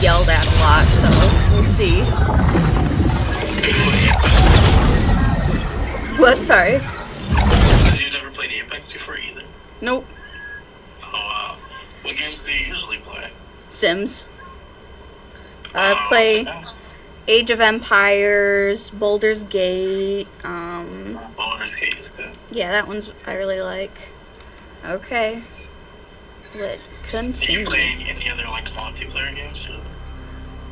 yelled at a lot, so we'll see. What? Sorry. You never played Apex before either? Nope. Oh, wow. What games do you usually play? Sims. Play Age of Empires, Baldur's Gate. Baldur's Gate is good. Yeah, that one's I really like. Okay. Let's Do you continue. play any other like multiplayer games?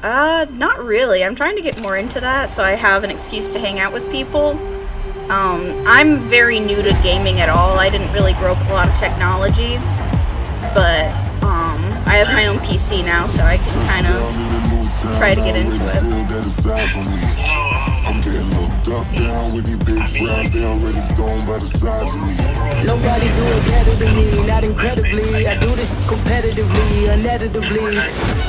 Not really. I'm trying to get more into that so I have an excuse to hang out with people. I'm very new to gaming at all. I didn't really grow up with a lot of technology, but I have my own PC now, so I can kind of try to get into it. Nobody do it better than me, not incredibly. I do this competitively, uneditably.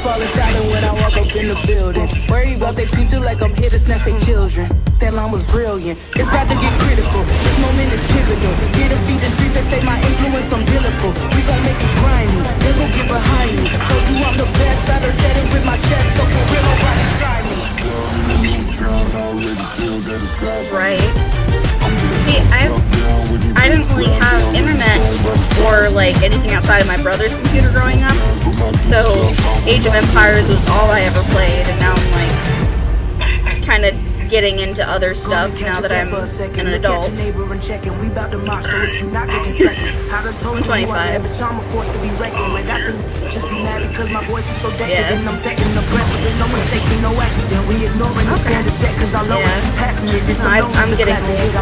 Falling silent when I walk up in the building. Worry about their future like I'm here to snatch their children. That line was brilliant. It's about to get critical. This moment is pivotal. Here to feed the streets, they say my influence umbilical. We gon' make it grimy. They gon' get behind me. Told you I'm the best. I done said it with my chest, so for real, nobody try me. Right. See, I didn't really have internet or like anything outside of my brother's computer growing up, so Age of Empires was all I ever played, and now I'm like kind of getting into other stuff now that I'm an adult. I'm 25. Yeah. I'm getting old.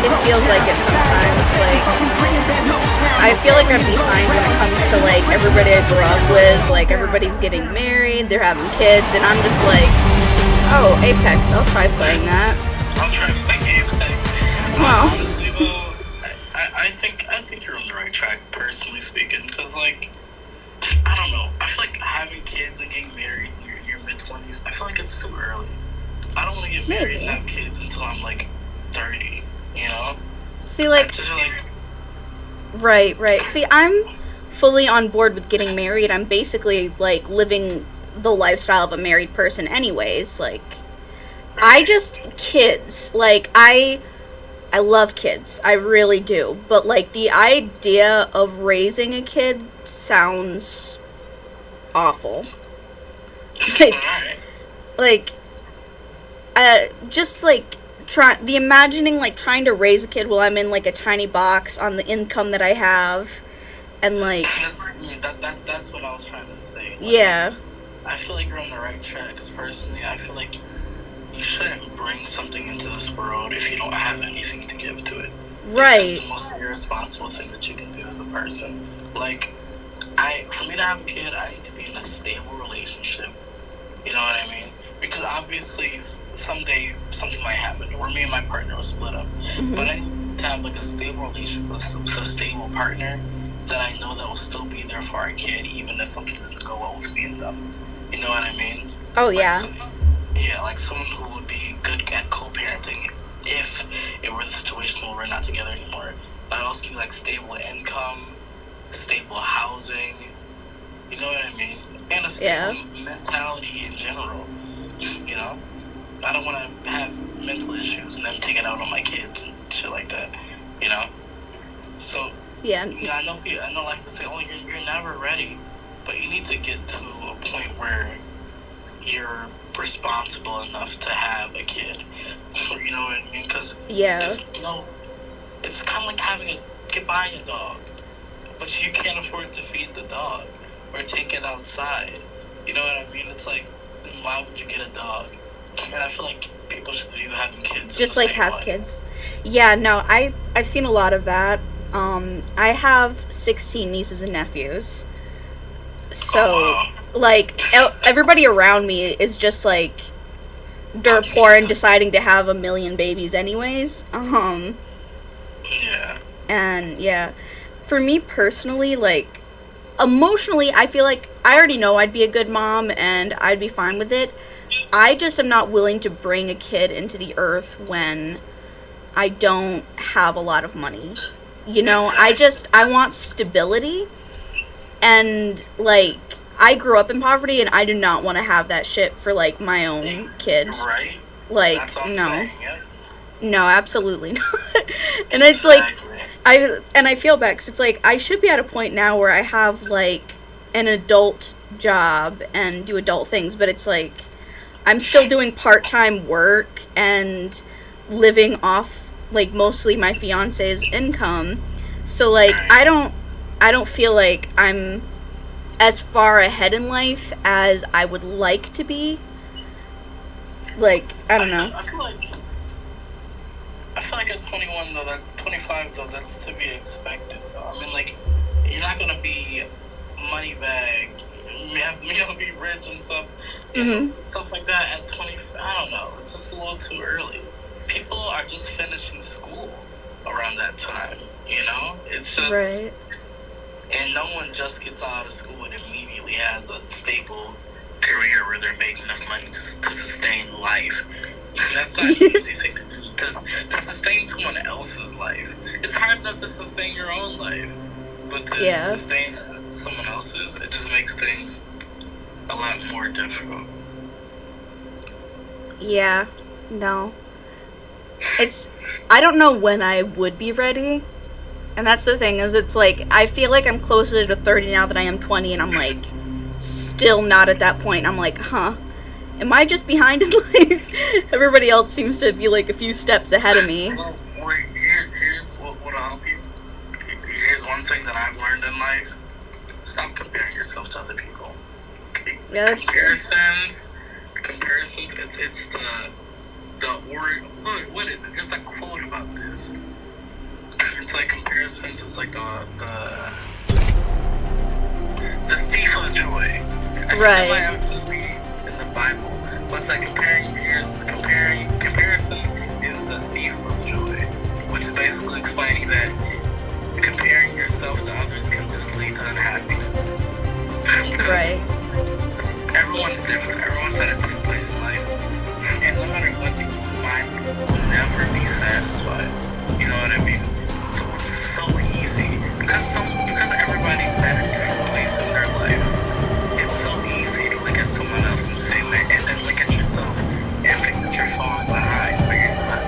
It feels like it sometimes. Like, I feel like I'm behind when it comes to like everybody I grew up with. Like, everybody's getting married, they're having kids, and I'm just like, oh, Apex, I'll try playing that. I'll try playing Apex. Wow. Honestly, though, I think you're on the right track, personally speaking, because like, I don't know. I feel like having kids and getting married in your mid-20s, I feel like it's too early. I don't want to get married and have kids until I'm like 30, you know? See, like, right. See, I'm fully on board with getting married. I'm basically like living the lifestyle of a married person anyways. Like, I just, kids, like, I love kids. I really do. But like, the idea of raising a kid sounds awful. Like, just like the imagining like trying to raise a kid while I'm in like a tiny box on the income that I have, and like that's what I was trying to say. Like, yeah, I feel like you're on the right track. Cause personally, I feel like you shouldn't bring something into this world if you don't have anything to give to it. Right. It's the most irresponsible thing that you can do as a person. Like, for me to have a kid, I need to be in a stable relationship. You know what I mean? Because obviously, someday something might happen, or me and my partner will split up. Mm-hmm. But I need to have like a stable relationship with a stable partner that I know that will still be there for our kid, even if something doesn't go well with me and them. You know what I mean? Oh like, yeah. Like someone who would be good at co-parenting if it were the situation where we're not together anymore. I also need like stable income, stable housing. You know what I mean? And a stable mentality in general. You know, I don't want to have mental issues and then take it out on my kids and shit like that. You know, so yeah. I know. Like to say, oh, you're never ready, but you need to get to a point where you're responsible enough to have a kid. You know what I mean? Because it's kind of like buying a dog, but you can't afford to feed the dog or take it outside. You know what I mean? It's like, then why would you get a dog? And I feel like people should view having kids just like have kids. Yeah, no, I've seen a lot of that. I have 16 nieces and nephews. So, like, everybody around me is just like dirt poor and deciding to have a million babies anyways. Yeah. And yeah, for me personally, like, emotionally, I feel like I already know I'd be a good mom and I'd be fine with it. I just am not willing to bring a kid into the earth when I don't have a lot of money. You know, I want stability, and, like, I grew up in poverty, and I do not want to have that shit for, like, my own kid. Right? Like, That's what I'm no. saying, yeah. No, absolutely not. And it's like, I feel bad, 'cause it's like, I should be at a point now where I have, like, an adult job and do adult things, but it's like, I'm still doing part-time work and living off, like, mostly my fiance's income. So, like, I don't feel like I'm as far ahead in life as I would like to be. Like, I don't know. I feel like at 21 though, 25 though, that's to be expected though. I mean, like, you're not gonna be money bag, be rich and stuff, stuff like that at 20. I don't know. It's just a little too early. People are just finishing school around that time. You know, it's just Right. And no one just gets out of school and immediately has a stable career where they're making enough money to sustain life. That's not an easy thing to do. To sustain someone else's life, it's hard enough to sustain your own life. But to sustain someone else's, it just makes things a lot more difficult. Yeah. No. I don't know when I would be ready. And that's the thing, is it's like, I feel like I'm closer to 30 now than I am 20, and I'm like, still not at that point. I'm like, am I just behind in life? Everybody else seems to be like a few steps ahead of me. Well, here's what'll help you. Here's one thing that I've learned in life. Stop comparing yourself to other people. Yeah, that's true. Comparisons, it's what is it? There's a quote about this. It's like comparisons, it's like the thief of joy. I think that might actually be in the Bible. But it's like comparison is the thief of joy. Which is basically explaining that comparing yourself to others can just lead to unhappiness. Right. Everyone's different. Everyone's at a different place in life. And no matter what, the human mind will never be satisfied. You know what I mean? So it's so easy. Because everybody's at a different place in their life, it's so easy to look at someone else and say, and then look at yourself and think that you're falling behind, but you're not.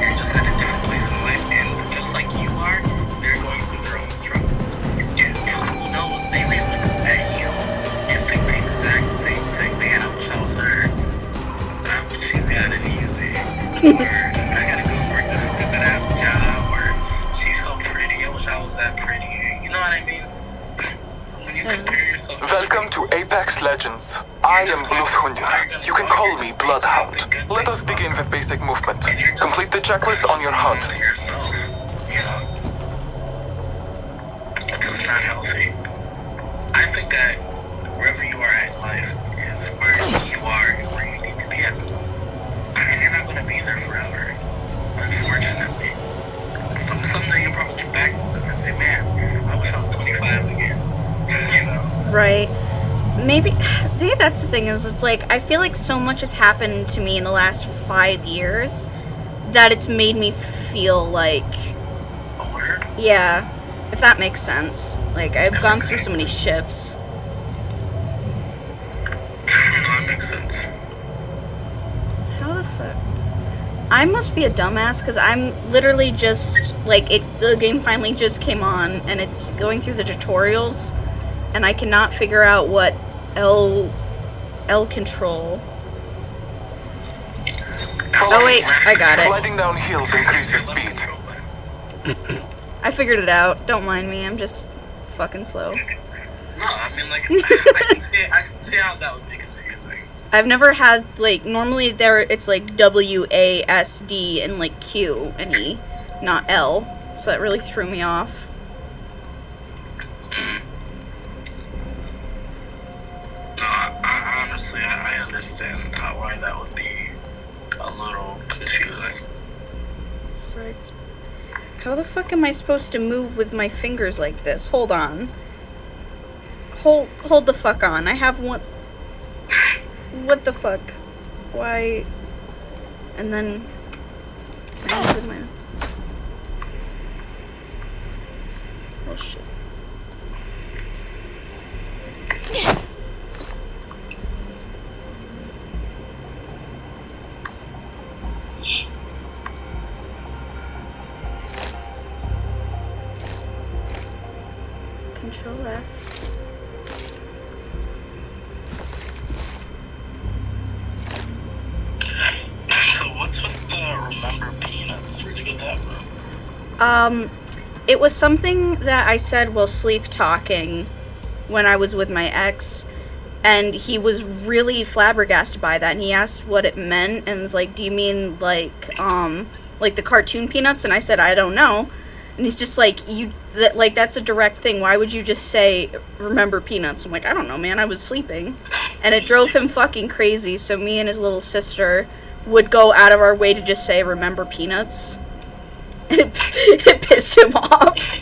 You're just at a different place in life, and just like you are, they're going through their own struggles. And who knows, they may look at you and think the exact same thing. Man, I wish I was her. She's got it easy. Or I gotta go work this stupid ass job. Or she's so pretty. I wish I was that pretty. You know what I mean? When you compare yourself. Welcome to Apex Legends. I am Bloodhunder. You can call me Bloodhound. Let us begin with basic movement. Complete the checklist on your HUD. Yourself, you know? It's just not healthy. I think that wherever you are at in life is where you are and where you need to be at. And you're not going to be there forever, unfortunately. Someday you'll probably look back and say, man, I wish I was 25 again. You know? Right. Maybe that's the thing, is it's like, I feel like so much has happened to me in the last 5 years that it's made me feel like, Older? yeah, if that makes sense. Like, I've gone through so many shifts. That makes sense. How the fuck? I must be a dumbass, because I'm literally just, like, the game finally just came on, and it's going through the tutorials, and I cannot figure out what L control. Oh wait, I got it. Sliding down hills increases speed. I figured it out. Don't mind me, I'm just fucking slow. No, I mean, like, I can see how that would be confusing. I've never had, like, normally it's like WASD and like Q and E, not L. So that really threw me off. No, I honestly, I understand why that would be a little confusing. So it's, how the fuck am I supposed to move with my fingers like this? Hold on. Hold the fuck on. I have one. What the fuck? Why? And then. Control shift. Control F. So what's with the remember peanuts? Where'd you get that from? It was something that I said while sleep talking when I was with my ex, and he was really flabbergasted by that, and he asked what it meant, and was like, do you mean like the cartoon Peanuts? And I said, I don't know. And he's just like, that's a direct thing. Why would you just say, remember Peanuts? I'm like, I don't know, man. I was sleeping. And it drove him fucking crazy. So me and his little sister would go out of our way to just say, remember Peanuts? And it pissed him off.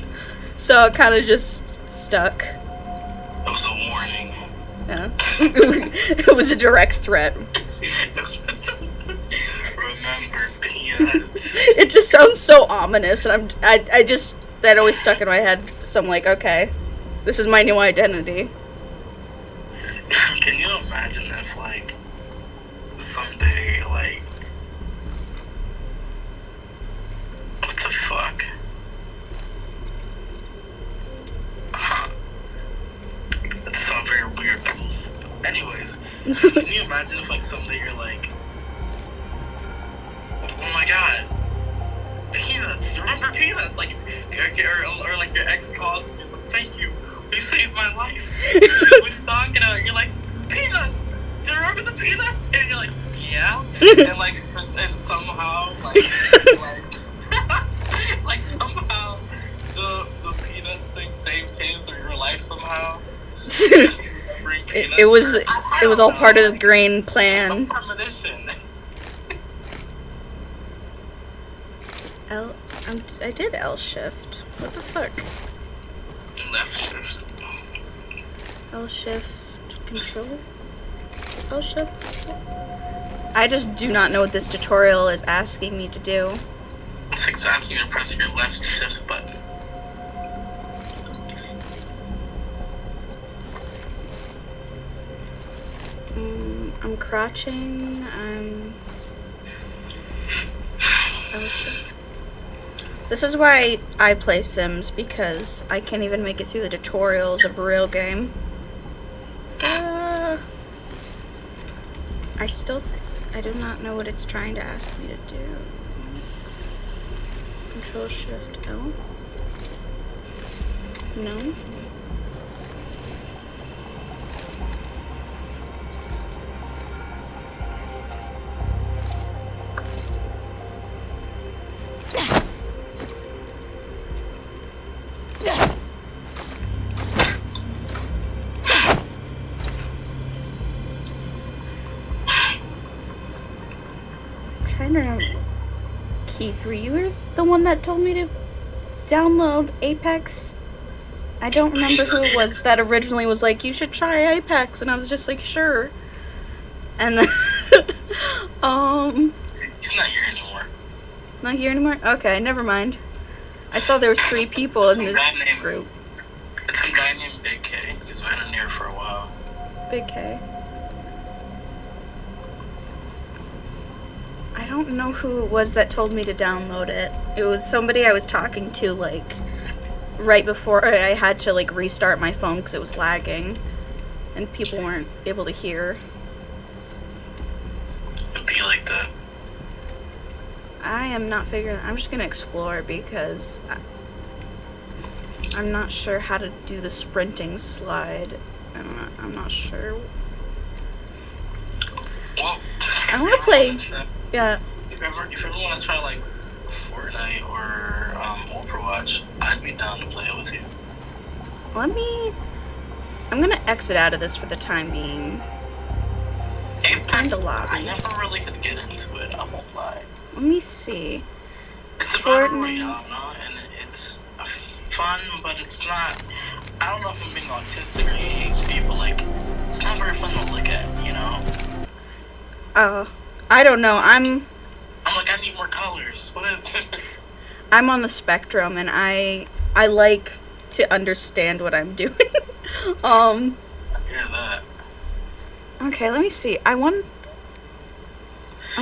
So it kind of just stuck. It was a warning. Yeah. It was a direct threat. Remember peanuts. It just sounds so ominous, and I just, that always stuck in my head. So I'm like, okay, this is my new identity. Can you imagine if, like, someday, like, what the fuck? That sounds very weird. Anyways, can you imagine if, like, someday you're like, oh my god, peanuts, remember peanuts? Like, or like your ex calls and just like, thank you, you saved my life. What are you talking about? You're like, peanuts, do you remember the peanuts? And you're like, yeah. And like, and somehow, like somehow, the peanuts thing saved his or your life somehow. It was all part of the grand plan. Premonition. I did L shift. What the fuck? Left shift. L shift control? L shift? I just do not know what this tutorial is asking me to do. It's asking you to press your left shift button. I'm crouching. L shift. This is why I play Sims, because I can't even make it through the tutorials of a real game. I do not know what it's trying to ask me to do. Control Shift L? No? Keith, were you the one that told me to download Apex? I don't remember who it was that originally was like, you should try Apex, and I was just like, sure. And then, He's not here anymore. Not here anymore? Okay, never mind. I saw there was 3 people in the group. It's some guy named Big K. He's been in here for a while. Big K. I don't know who it was that told me to download it. It was somebody I was talking to, like, right before I had to, like, restart my phone because it was lagging. And people weren't able to hear. It'd be like that. I am not figuring... I'm just gonna explore because I'm not sure how to do the sprinting slide. I'm not sure. Well, I want to play... Yeah. If you ever want to try, like, Fortnite or Overwatch, I'd be down to play it with you. I'm gonna exit out of this for the time being. Apex, the lobby. I never really could get into it, I won't lie. Let me see. It's a battle royale, and it's fun, but it's not... I don't know if I'm being autistic or ADHD, but, like, it's not very fun to look at, you know? I don't know. I'm like, I need more colors. What is it? I'm on the spectrum, and I like to understand what I'm doing. I hear that. Okay, let me see. I'm gonna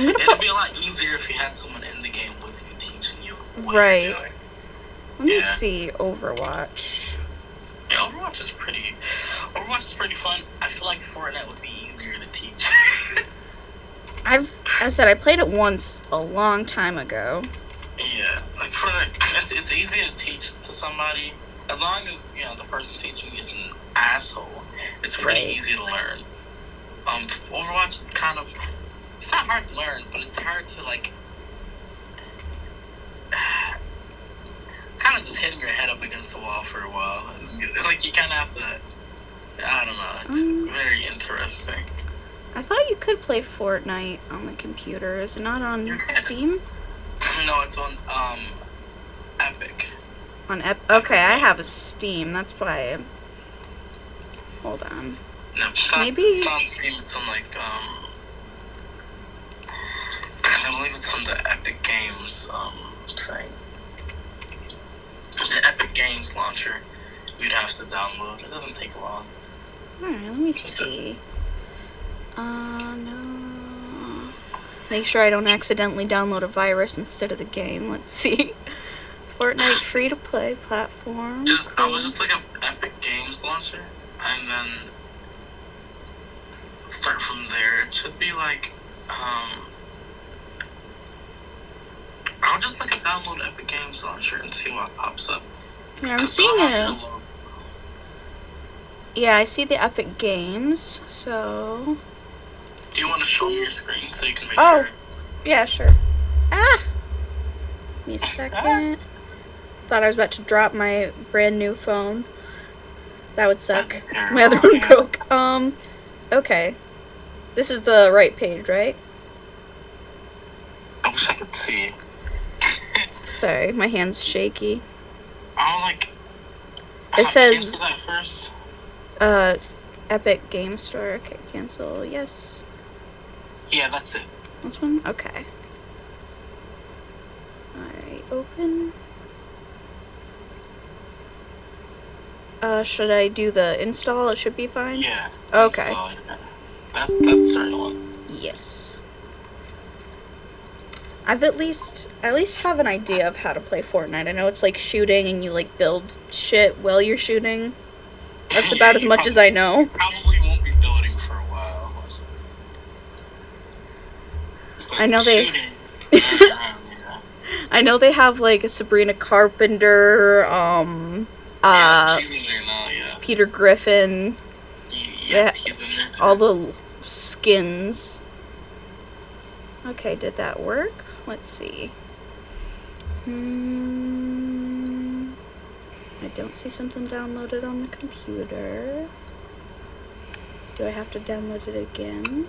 It'd put. be a lot easier if you had someone in the game with you teaching you what Right. you're doing. Let me Yeah. see. Overwatch. Yeah, Overwatch is pretty fun. I feel like Fortnite would be easier to teach. As I said, I played it once a long time ago. Yeah, like Fortnite, it's easy to teach to somebody as long as the person teaching is an asshole. It's pretty Right. easy to learn. Overwatch is it's not hard to learn, but it's hard to kind of just hitting your head up against the wall for a while. And you kind of have to. I don't know. It's very interesting. I thought you could play Fortnite on the computer. Is it not on You can. Steam? No, it's on Epic. Okay, I have a Steam. That's why. Hold on. No, Maybe- it's not on Steam. It's on I believe it's on the Epic Games thing. The Epic Games launcher. You'd have to download. It doesn't take long. Alright, let me see. No. Make sure I don't accidentally download a virus instead of the game. Let's see. Fortnite free to play platform. I would just look up Epic Games launcher and then start from there. It should be I'll just look up download Epic Games launcher and see what pops up. Yeah, I'm 'Cause seeing they'll have it. to load. Yeah, I see the Epic Games. So. Do you want to show me your screen so you can make Oh. sure? Yeah, sure. Ah! Give me a second. Thought I was about to drop my brand new phone. That would suck. That'd be terrible, My other one yeah. broke. Okay. This is the right page, right? I wish I could see. Sorry, my hand's shaky. It says- Cancel that first. Epic Game Store. Okay, cancel. Yes. Yeah, that's it. This one? Okay. Alright, open. Should I do the install? It should be fine? Yeah. Okay. So, that's starting one. Yes. I at least have an idea of how to play Fortnite. I know it's like shooting and you build shit while you're shooting. That's about as much as I know. Probably won't be building for a while. But I know they- shooting, yeah. I know they have a Sabrina Carpenter, Yeah, she's in there now, yeah. Peter Griffin, Yeah, Yeah. he's in there too. all the skins. Okay, did that work? Let's see. I don't see something downloaded on the computer. Do I have to download it again?